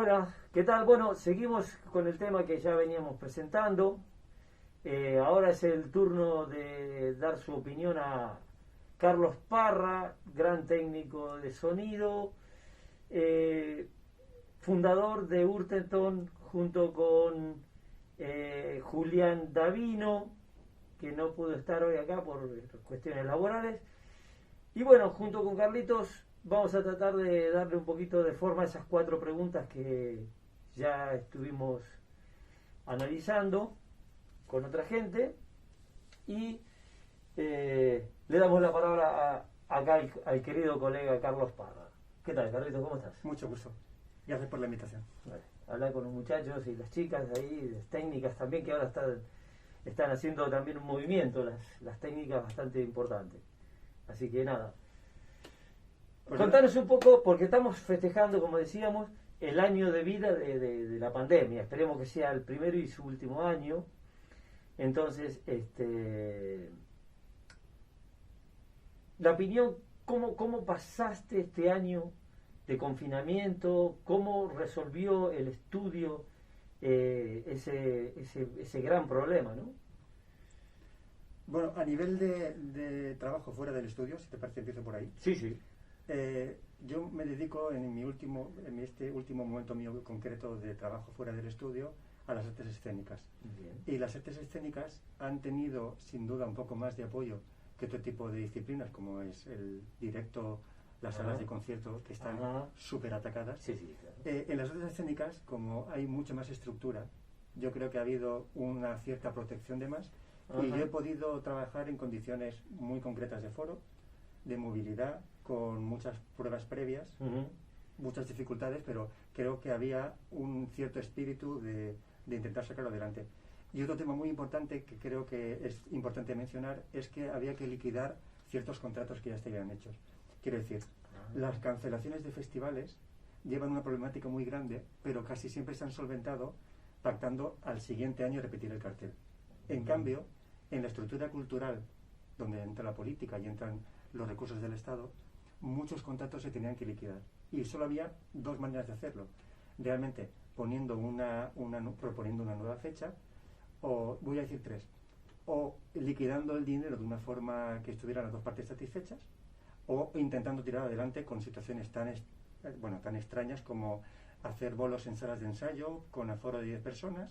Hola, ¿qué tal? Bueno, seguimos con el tema que ya veníamos presentando. Ahora es el turno de dar su opinión a Carlos Parra, gran técnico de sonido, eh, fundador de Urteton junto con Julián Davino, que no pudo estar hoy acá por cuestiones laborales. Y bueno, junto con Carlitos vamos a tratar de darle un poquito de forma a esas 4 preguntas que ya estuvimos analizando con otra gente. Y le damos la palabra acá al querido colega Carlos Parra. ¿Qué tal, Carlitos? ¿Cómo estás? Mucho gusto. Gracias por la invitación. Vale. Hablar con los muchachos y las chicas de ahí, las técnicas también, que ahora están haciendo también un movimiento, las técnicas bastante importantes. Así que nada. Pues contanos un poco, porque estamos festejando, como decíamos, el año de vida de la pandemia. Esperemos que sea el primero y su último año. Entonces, la opinión, ¿cómo pasaste este año de confinamiento? ¿Cómo resolvió el estudio ese gran problema, ¿no? Bueno, a nivel de trabajo fuera del estudio, si te parece, empiezo por ahí. Sí, sí. Yo me dedico en este último momento mío concreto de trabajo fuera del estudio a las artes escénicas. Bien. Y las artes escénicas han tenido sin duda un poco más de apoyo que otro tipo de disciplinas, como es el directo, las salas de concierto, que están súper atacadas. Sí, sí, claro. En las artes escénicas, como hay mucha más estructura, yo creo que ha habido una cierta protección de más. Y yo he podido trabajar en condiciones muy concretas de foro, de movilidad, con muchas pruebas previas, muchas dificultades, pero creo que había un cierto espíritu de intentar sacarlo adelante. Y otro tema muy importante que creo que es importante mencionar es que había que liquidar ciertos contratos que ya estaban hechos. Quiero decir, las cancelaciones de festivales llevan una problemática muy grande, pero casi siempre se han solventado pactando al siguiente año repetir el cartel. En cambio, en la estructura cultural, donde entra la política y entran los recursos del Estado, muchos contratos se tenían que liquidar. Y solo había 2 maneras de hacerlo. Realmente proponiendo una nueva fecha, o voy a decir 3, o liquidando el dinero de una forma que estuvieran las 2 partes satisfechas, o intentando tirar adelante con situaciones tan extrañas como hacer bolos en salas de ensayo con aforo de 10 personas,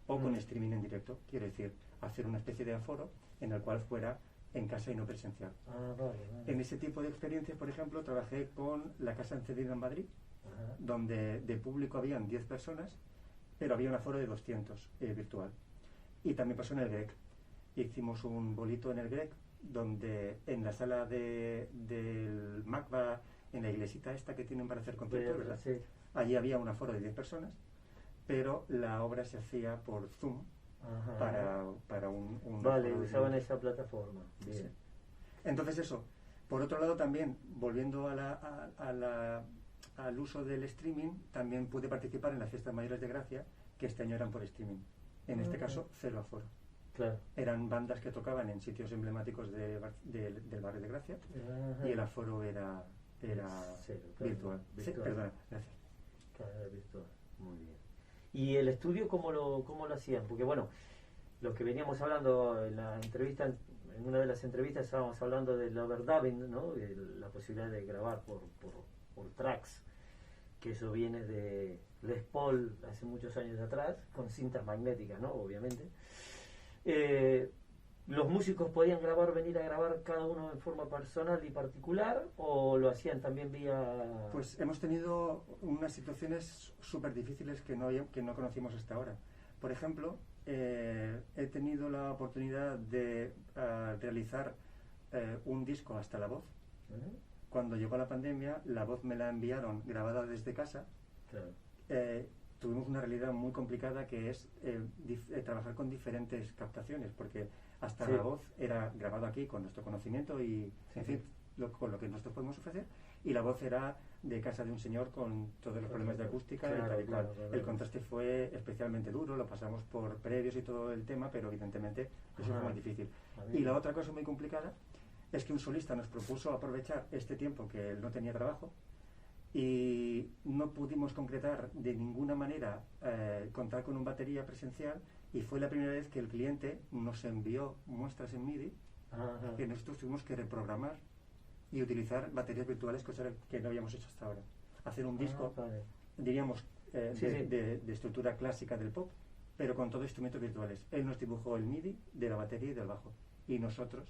o con streaming en directo. Quiero decir, hacer una especie de aforo en el cual fuera en casa y no presencial. Vale. En ese tipo de experiencias, por ejemplo, trabajé con la Casa Encendida en Madrid, donde de público habían 10 personas, pero había un aforo de 200 virtual. Y también pasó en el GREC. Hicimos un bolito en el GREC, donde en la sala del MACBA, en la iglesita esta que tienen para hacer conciertos, ¿verdad? Sí. Allí había un aforo de 10 personas, pero la obra se hacía por Zoom para un Vale, usaban esa plataforma. Bien. Sí. Entonces eso. Por otro lado también, volviendo al uso del streaming, también pude participar en las fiestas mayores de Gracia, que este año eran por streaming. En este caso, 0 aforo. Claro. Eran bandas que tocaban en sitios emblemáticos del barrio de Gracia, y el aforo era cero, claro, virtual. Sí, perdona, gracias. Claro, era virtual. Muy bien. ¿Y el estudio cómo lo hacían? Porque bueno, lo que veníamos hablando en la entrevista, en una de las entrevistas estábamos hablando del overdubbing, ¿no? De la posibilidad de grabar por tracks, que eso viene de Les Paul hace muchos años atrás, con cintas magnéticas, ¿no? Obviamente. ¿Los músicos podían venir a grabar cada uno en forma personal y particular, o lo hacían también vía...? Pues hemos tenido unas situaciones súper difíciles que no conocimos hasta ahora. Por ejemplo, he tenido la oportunidad de realizar un disco hasta la voz. Cuando llegó la pandemia, la voz me la enviaron grabada desde casa. Claro. Tuvimos una realidad muy complicada, que es trabajar con diferentes captaciones, porque hasta la voz era grabado aquí con nuestro conocimiento y, en fin, con lo que nosotros podemos ofrecer, y la voz era de casa de un señor con todos los problemas de acústica y tal y cual. El contraste fue especialmente duro, lo pasamos por previos y todo el tema, pero evidentemente eso fue muy difícil. Y la otra cosa muy complicada es que un solista nos propuso aprovechar este tiempo que él no tenía trabajo y no pudimos concretar de ninguna manera contar con un batería presencial, y fue la primera vez que el cliente nos envió muestras en MIDI que nosotros tuvimos que reprogramar y utilizar baterías virtuales, cosa que no habíamos hecho hasta ahora. Hacer un disco, diríamos, de estructura clásica del pop, pero con todos instrumentos virtuales. Él nos dibujó el MIDI de la batería y del bajo, y nosotros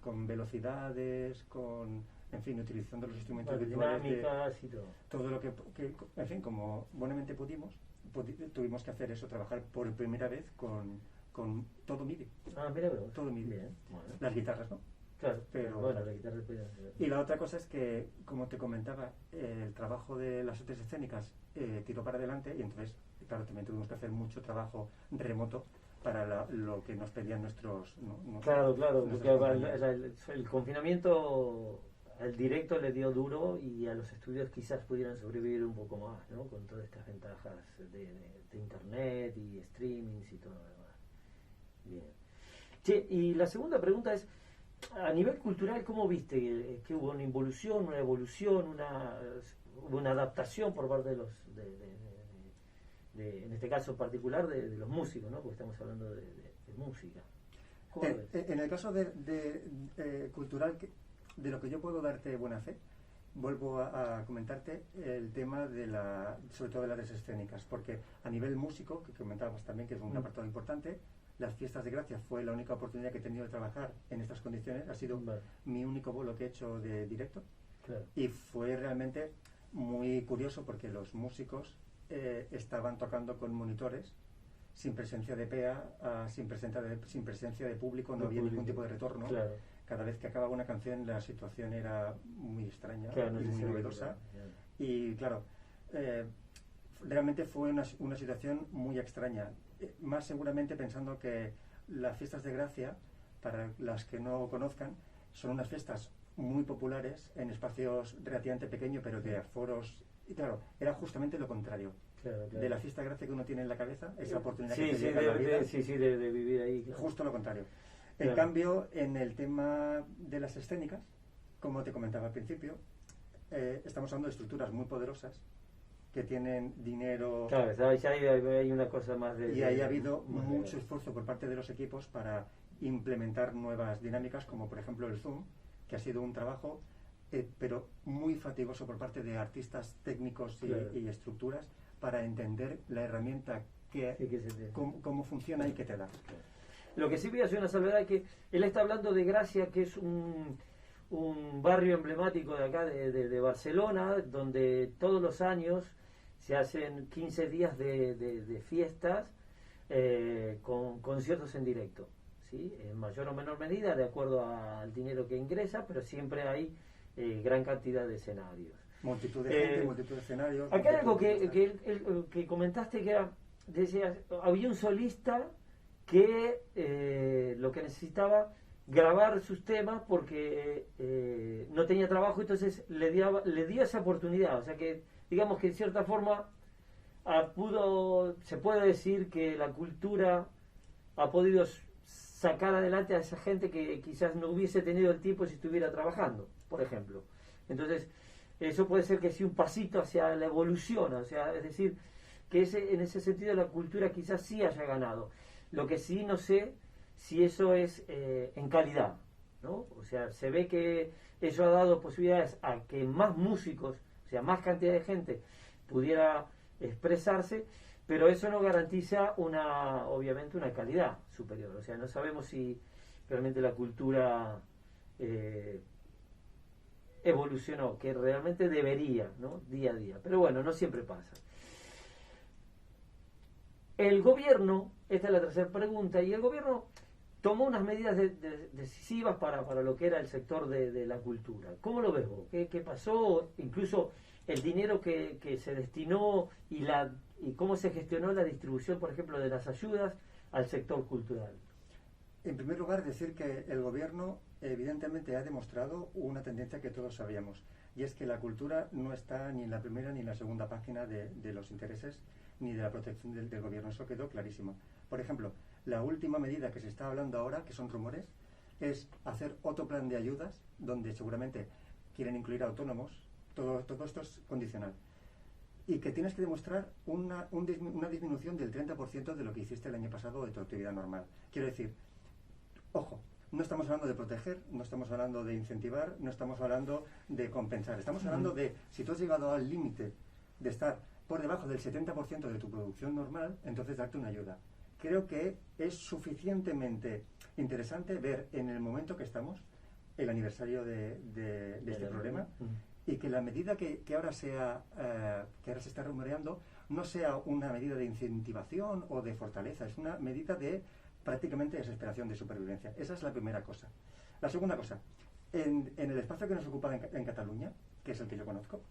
con velocidades, en fin, utilizando los instrumentos virtuales, dinámicas y todo lo que, en fin, como buenamente pudimos, tuvimos que hacer eso, trabajar por primera vez con todo MIDI. Mira, veo. Todo MIDI. Bien, bueno. Las guitarras, ¿no? Claro, pero bueno, la guitarra puede hacer. Y la otra cosa es que, como te comentaba, el trabajo de las artes escénicas tiró para adelante, y entonces, claro, también tuvimos que hacer mucho trabajo remoto para lo que nos pedían nuestros... Claro, porque el confinamiento al directo le dio duro, y a los estudios quizás pudieran sobrevivir un poco más, ¿no? Con todas estas ventajas de internet y streamings y todo lo demás. Bien. Che, y la segunda pregunta es, a nivel cultural, ¿cómo viste que hubo una involución, una evolución, una adaptación por parte de los, en este caso particular, de los músicos, ¿no? Porque estamos hablando de música. En el caso cultural, de lo que yo puedo darte buena fe, vuelvo a comentarte el tema sobre todo de las artes escénicas, porque a nivel músico, que comentábamos también que es un apartado importante, las fiestas de Gracia fue la única oportunidad que he tenido de trabajar en estas condiciones. Ha sido mi único bolo que he hecho de directo. Claro. Y fue realmente muy curioso, porque los músicos estaban tocando con monitores, sin presencia de PA, sin presencia de público, no había ningún tipo de retorno. Claro. Cada vez que acababa una canción, la situación era muy extraña, claro, y muy novedosa. Y claro, realmente fue una situación muy extraña. Más seguramente pensando que las fiestas de Gracia, para las que no conozcan, son unas fiestas muy populares en espacios relativamente pequeños, pero de aforos. Y claro, era justamente lo contrario. Claro. De la fiesta de Gracia que uno tiene en la cabeza, esa oportunidad que te llega en la vida. De vivir ahí. Claro. Justo lo contrario. En cambio, en el tema de las escénicas, como te comentaba al principio, estamos hablando de estructuras muy poderosas que tienen dinero. Claro, ya hay una cosa más y ha habido mucho esfuerzo por parte de los equipos para implementar nuevas dinámicas, como por ejemplo el Zoom, que ha sido un trabajo pero muy fatigoso por parte de artistas técnicos y estructuras, para entender la herramienta, cómo funciona y qué te da. Lo que sí voy a hacer una salvedad es que él está hablando de Gracia, que es un barrio emblemático de acá, de Barcelona, donde todos los años se hacen 15 días de fiestas con conciertos en directo, ¿sí? En mayor o menor medida, de acuerdo al dinero que ingresa, pero siempre hay gran cantidad de escenarios. Multitud de gente, multitud de escenarios. Acá hay algo que comentaste, que era, decías, había un solista que lo que necesitaba grabar sus temas porque no tenía trabajo, entonces le dio esa oportunidad. O sea que, digamos que en cierta forma se puede decir que la cultura ha podido sacar adelante a esa gente que quizás no hubiese tenido el tiempo si estuviera trabajando, por ejemplo. Entonces, eso puede ser que sí un pasito hacia la evolución, o sea, es decir, que en ese sentido la cultura quizás sí haya ganado. Lo que sí no sé si eso es en calidad, ¿no? O sea, se ve que eso ha dado posibilidades a que más músicos, o sea, más cantidad de gente pudiera expresarse, pero eso no garantiza obviamente una calidad superior. O sea, no sabemos si realmente la cultura evolucionó, que realmente debería, ¿no? Día a día. Pero bueno, no siempre pasa. El gobierno, esta es la tercera pregunta, y el gobierno tomó unas medidas decisivas para lo que era el sector de la cultura. ¿Cómo lo ves vos? ¿Qué pasó? Incluso el dinero que se destinó y cómo se gestionó la distribución, por ejemplo, de las ayudas al sector cultural. En primer lugar, decir que el gobierno evidentemente ha demostrado una tendencia que todos sabíamos, y es que la cultura no está ni en la primera ni en la segunda página de los intereses ni de la protección del gobierno. Eso quedó clarísimo. Por ejemplo, la última medida que se está hablando ahora, que son rumores, es hacer otro plan de ayudas donde seguramente quieren incluir a autónomos, todo esto es condicional. Y que tienes que demostrar una disminución del 30% de lo que hiciste el año pasado de tu actividad normal. Quiero decir, ojo, no estamos hablando de proteger, no estamos hablando de incentivar, no estamos hablando de compensar. Estamos hablando de, si tú has llegado al límite de estar por debajo del 70% de tu producción normal, entonces darte una ayuda. Creo que es suficientemente interesante ver en el momento que estamos el aniversario de este problema y que la medida que ahora se está rumoreando no sea una medida de incentivación o de fortaleza, es una medida de prácticamente desesperación, de supervivencia. Esa es la primera cosa. La segunda cosa, en el espacio que nos ocupa en Cataluña, que es el que yo conozco,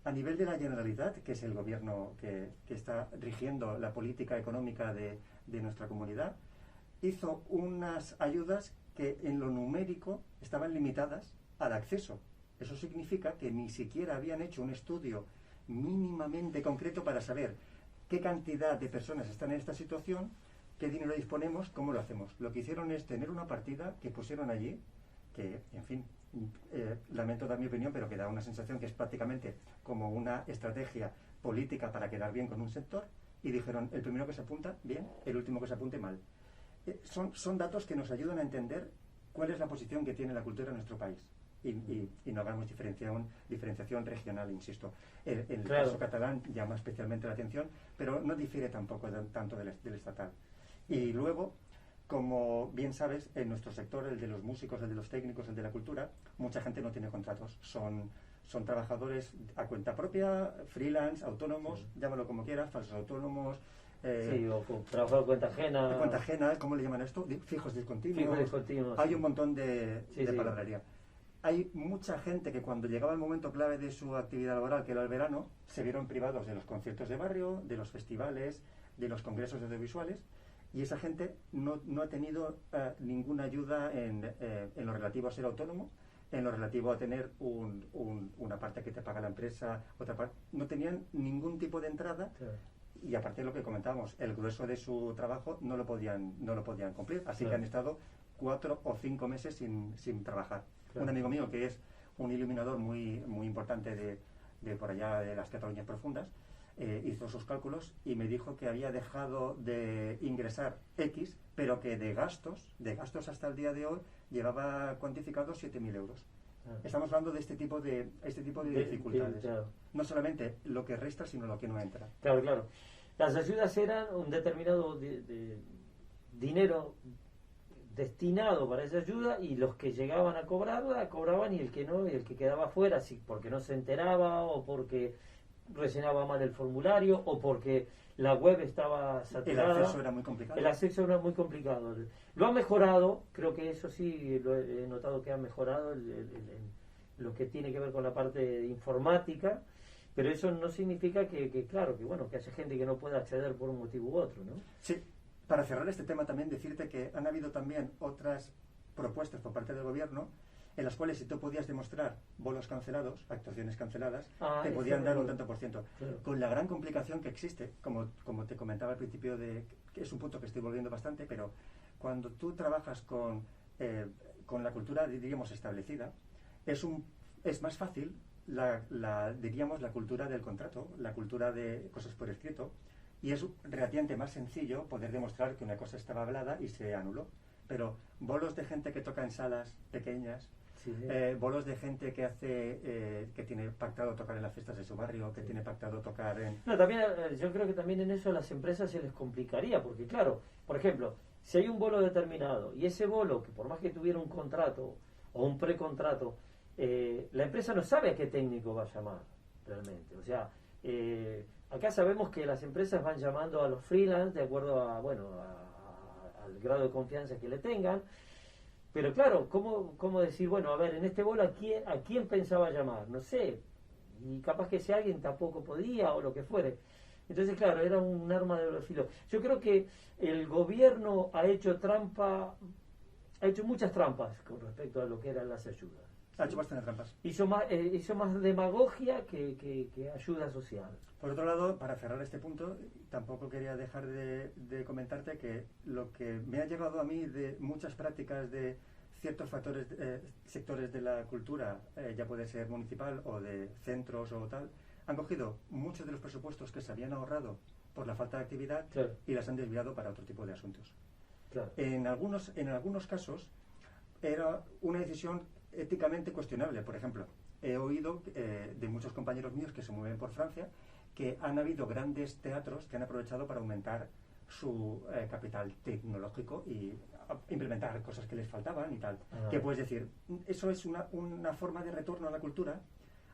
a nivel de la Generalitat, que es el gobierno que está rigiendo la política económica de nuestra comunidad, hizo unas ayudas que en lo numérico estaban limitadas al acceso. Eso significa que ni siquiera habían hecho un estudio mínimamente concreto para saber qué cantidad de personas están en esta situación, qué dinero disponemos, cómo lo hacemos. Lo que hicieron es tener una partida que pusieron allí, que, en fin, lamento dar mi opinión, pero que da una sensación que es prácticamente como una estrategia política para quedar bien con un sector, y dijeron, el primero que se apunta, bien, el último que se apunte, mal. Son datos que nos ayudan a entender cuál es la posición que tiene la cultura en nuestro país. Y no hagamos diferenciación regional, insisto. El caso catalán llama especialmente la atención, pero no difiere tampoco tanto del estatal. Y luego, como bien sabes, en nuestro sector, el de los músicos, el de los técnicos, el de la cultura, mucha gente no tiene contratos. Son trabajadores a cuenta propia, freelance, autónomos, llámalo como quieras, falsos autónomos. O trabajar a cuenta ajena. A cuenta ajena, ¿cómo le llaman a esto? Fijos discontinuos. Fijos discontinuos. Hay un montón de palabrería. Hay mucha gente que cuando llegaba el momento clave de su actividad laboral, que era el verano, se vieron privados de los conciertos de barrio, de los festivales, de los congresos audiovisuales, y esa gente no ha tenido ninguna ayuda en lo relativo a ser autónomo, en lo relativo a tener una parte que te paga la empresa, otra parte. No tenían ningún tipo de entrada. Claro. Y aparte de lo que comentábamos, el grueso de su trabajo no lo podían cumplir, así que han estado 4 o 5 meses sin trabajar. Claro. Un amigo mío que es un iluminador muy importante de por allá de las Cataluñas profundas, hizo sus cálculos y me dijo que había dejado de ingresar X, pero que de gastos hasta el día de hoy llevaba cuantificados 7.000 euros. Claro. Estamos hablando de este tipo de dificultades. Claro. No solamente lo que resta, sino lo que no entra. Claro. Las ayudas eran un determinado dinero destinado para esa ayuda, y los que llegaban a cobrarla, cobraban, y el que no, y el que quedaba fuera, porque no se enteraba, o porque rellenaba mal el formulario, o porque la web estaba saturada. El acceso era muy complicado. Lo ha mejorado, creo que eso sí, lo he notado que ha mejorado lo que tiene que ver con la parte de informática, pero eso no significa que haya gente que no pueda acceder por un motivo u otro, ¿no? Sí. Para cerrar este tema, también decirte que han habido también otras propuestas por parte del gobierno en las cuales, si tú podías demostrar bolos cancelados, actuaciones canceladas, te podían dar un tanto por ciento. Claro. Con la gran complicación que existe, como te comentaba al principio, que es un punto que estoy volviendo bastante, pero cuando tú trabajas con la cultura, diríamos, establecida, es más fácil diríamos, la cultura del contrato, la cultura de cosas por escrito. Y es relativamente más sencillo poder demostrar que una cosa estaba hablada y se anuló. Pero bolos de gente que toca en salas pequeñas, bolos de gente que tiene pactado tocar en las fiestas de su barrio, que tiene pactado tocar en... No, también, yo creo que también en eso a las empresas se les complicaría, porque claro, por ejemplo, si hay un bolo determinado, y ese bolo, que por más que tuviera un contrato o un precontrato, la empresa no sabe a qué técnico va a llamar realmente. O sea, acá sabemos que las empresas van llamando a los freelance de acuerdo al grado de confianza que le tengan, pero claro, ¿cómo decir, bueno, a ver, en este bolo a quién pensaba llamar? No sé, y capaz que ese alguien tampoco podía, o lo que fuere. Entonces, claro, era un arma de doble filo. Yo creo que el gobierno ha hecho muchas trampas con respecto a lo que eran las ayudas. Ha hecho bastantes trampas. Hizo más demagogia que ayuda social. Por otro lado, para cerrar este punto, tampoco quería dejar de comentarte que lo que me ha llegado a mí de muchas prácticas de ciertos sectores de la cultura, ya puede ser municipal o de centros o tal, han cogido muchos de los presupuestos que se habían ahorrado por la falta de actividad y las han desviado para otro tipo de asuntos. En algunos casos era una decisión éticamente cuestionable. Por ejemplo, he oído de muchos compañeros míos que se mueven por Francia que han habido grandes teatros que han aprovechado para aumentar su capital tecnológico y implementar cosas que les faltaban y tal. Que puedes decir, eso es una forma de retorno a la cultura,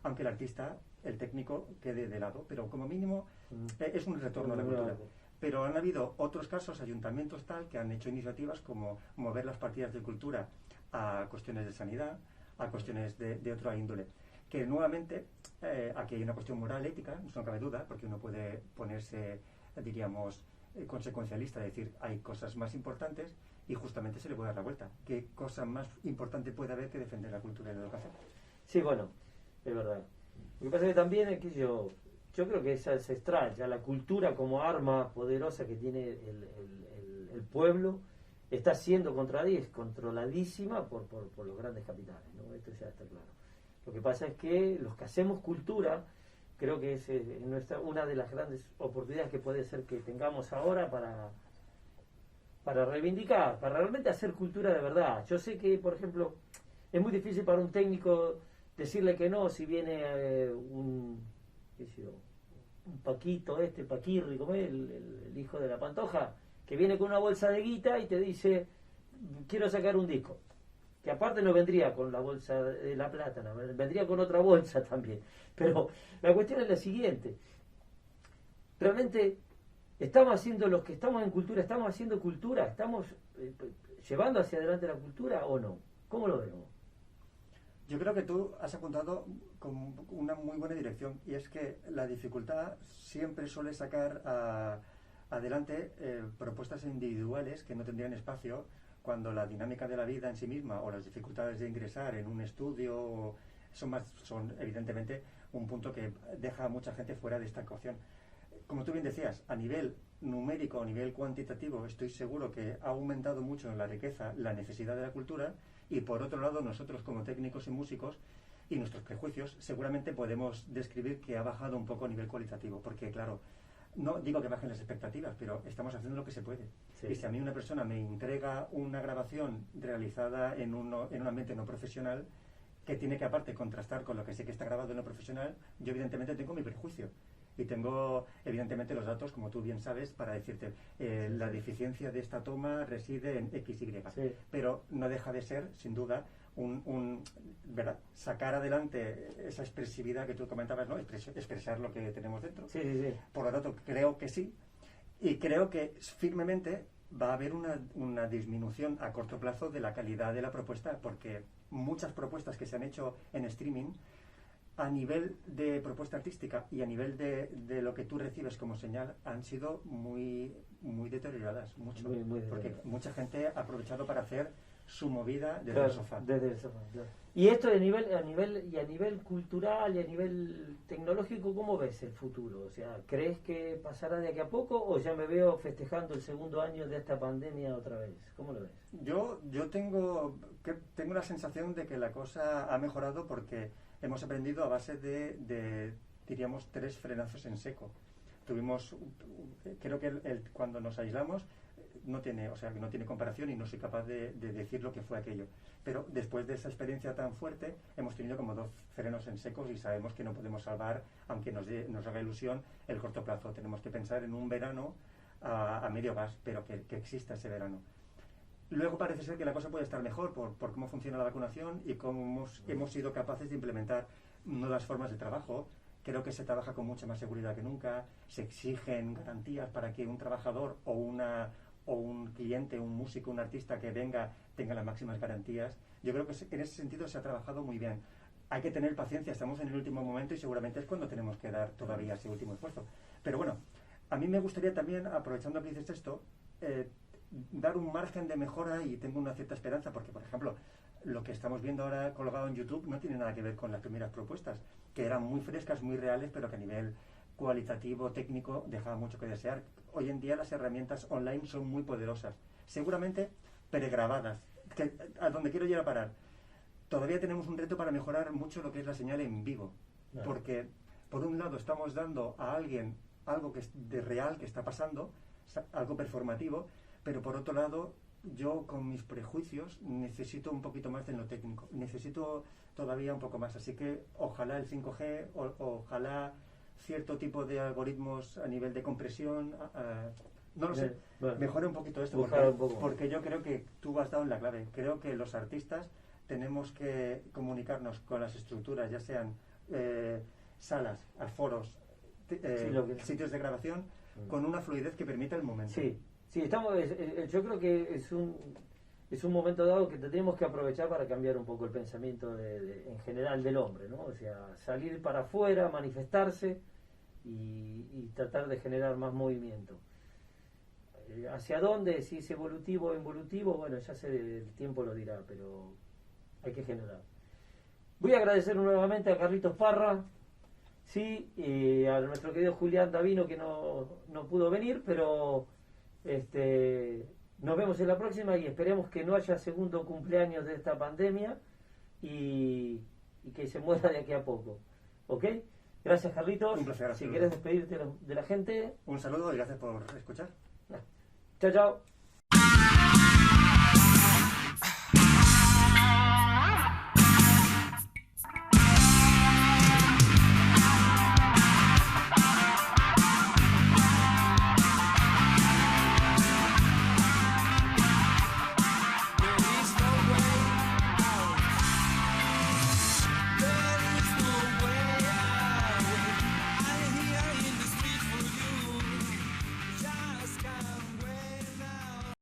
aunque el artista, el técnico, quede de lado, pero como mínimo es un retorno a la cultura. Pero han habido otros casos, ayuntamientos tal, que han hecho iniciativas como mover las partidas de cultura a cuestiones de sanidad, a cuestiones de otra índole. Que nuevamente, aquí hay una cuestión moral, ética, no cabe duda, porque uno puede ponerse, diríamos, consecuencialista, decir, hay cosas más importantes y justamente se le puede dar la vuelta. ¿Qué cosa más importante puede haber que defender la cultura y la educación? Sí, bueno, es verdad. Lo que pasa es que también es que yo creo que es ancestral, ya la cultura como arma poderosa que tiene el pueblo está siendo controladísima por los grandes capitales, ¿no? Esto ya está claro. Lo que pasa es que los que hacemos cultura, creo que es una de las grandes oportunidades que puede ser que tengamos ahora para reivindicar, para realmente hacer cultura de verdad. Yo sé que, por ejemplo, es muy difícil para un técnico decirle que no si viene un Paquito, Paquirri, ¿cómo es? El hijo de la Pantoja, que viene con una bolsa de guita y te dice, quiero sacar un disco. Que aparte no vendría con la bolsa de La Plata, no, vendría con otra bolsa también. Pero la cuestión es la siguiente. Realmente estamos haciendo, los que estamos en cultura, estamos haciendo cultura, estamos llevando hacia adelante la cultura o no. ¿Cómo lo vemos? Yo creo que tú has apuntado con una muy buena dirección, y es que la dificultad siempre suele sacar adelante propuestas individuales que no tendrían espacio cuando la dinámica de la vida en sí misma o las dificultades de ingresar en un estudio son evidentemente un punto que deja a mucha gente fuera de esta ecuación. Como tú bien decías, a nivel numérico, a nivel cuantitativo, estoy seguro que ha aumentado mucho en la riqueza la necesidad de la cultura, y por otro lado nosotros como técnicos y músicos y nuestros prejuicios seguramente podemos describir que ha bajado un poco a nivel cualitativo, porque claro, no digo que bajen las expectativas, pero estamos haciendo lo que se puede. Sí. Y si a mí una persona me entrega una grabación realizada en un ambiente no profesional, que tiene que aparte contrastar con lo que sé que está grabado en lo profesional, yo evidentemente tengo mi prejuicio. Y tengo, evidentemente, los datos, como tú bien sabes, para decirte, la deficiencia de esta toma reside en XY. Sí. Pero no deja de ser, sin duda, ¿verdad? Sacar adelante esa expresividad que tú comentabas, ¿no? Expresar lo que tenemos dentro. Sí, sí, sí. Por lo tanto, creo que sí. Y creo que firmemente va a haber una disminución a corto plazo de la calidad de la propuesta, porque muchas propuestas que se han hecho en streaming, a nivel de propuesta artística y a nivel de lo que tú recibes como señal, han sido muy deterioradas, mucho, muy porque mucha gente ha aprovechado para hacer su movida desde el sofá. Desde el sofá, claro. Y esto a nivel cultural y a nivel tecnológico, ¿cómo ves el futuro? O sea, ¿crees que pasará de aquí a poco o ya me veo festejando el segundo año de esta pandemia otra vez? ¿Cómo lo ves? Yo tengo la sensación de que la cosa ha mejorado porque hemos aprendido a base de diríamos, 3 frenazos en seco. Creo que cuando nos aislamos no tiene comparación y no soy capaz de decir lo que fue aquello. Pero después de esa experiencia tan fuerte, hemos tenido como 2 frenos en secos y sabemos que no podemos salvar, aunque nos haga ilusión, el corto plazo. Tenemos que pensar en un verano a medio gas, pero que exista ese verano. Luego parece ser que la cosa puede estar mejor por cómo funciona la vacunación y cómo hemos sido capaces de implementar nuevas formas de trabajo. Creo que se trabaja con mucha más seguridad que nunca. Se exigen garantías para que un trabajador o un cliente, un músico, un artista que venga tenga las máximas garantías. Yo creo que en ese sentido se ha trabajado muy bien. Hay que tener paciencia, estamos en el último momento y seguramente es cuando tenemos que dar todavía ese último esfuerzo. Pero bueno, a mí me gustaría también, aprovechando que dices esto, dar un margen de mejora y tengo una cierta esperanza porque, por ejemplo, lo que estamos viendo ahora colgado en YouTube no tiene nada que ver con las primeras propuestas, que eran muy frescas, muy reales, pero que a nivel cualitativo, técnico, dejaban mucho que desear. Hoy en día las herramientas online son muy poderosas, seguramente pregrabadas a donde quiero llegar a parar. Todavía tenemos un reto para mejorar mucho lo que es la señal en vivo. Claro. Porque, por un lado, estamos dando a alguien algo que es de real, que está pasando, algo performativo, pero por otro lado, yo con mis prejuicios necesito un poquito más en lo técnico. Necesito todavía un poco más. Así que ojalá el 5G, ojalá cierto tipo de algoritmos a nivel de compresión, no lo sé, bueno, mejore un poquito esto, porque yo creo que tú has dado en la clave. Creo que los artistas tenemos que comunicarnos con las estructuras, ya sean salas, foros, sitios de grabación, con una fluidez que permita el momento. Sí, estamos, yo creo que es un momento dado que tenemos que aprovechar para cambiar un poco el pensamiento en general del hombre, ¿no? O sea, salir para afuera, manifestarse y tratar de generar más movimiento. ¿Hacia dónde? Si es evolutivo o involutivo, bueno, ya el tiempo lo dirá, pero hay que generar. Voy a agradecer nuevamente a Carlitos Parra, sí, y a nuestro querido Julián Davino, que no pudo venir, pero nos vemos en la próxima y esperemos que no haya segundo cumpleaños de esta pandemia y que se muera de aquí a poco. ¿Ok? Gracias, Carlitos. Un placer. Si quieres despedirte de la gente. Un saludo y gracias por escuchar. Chao, chao.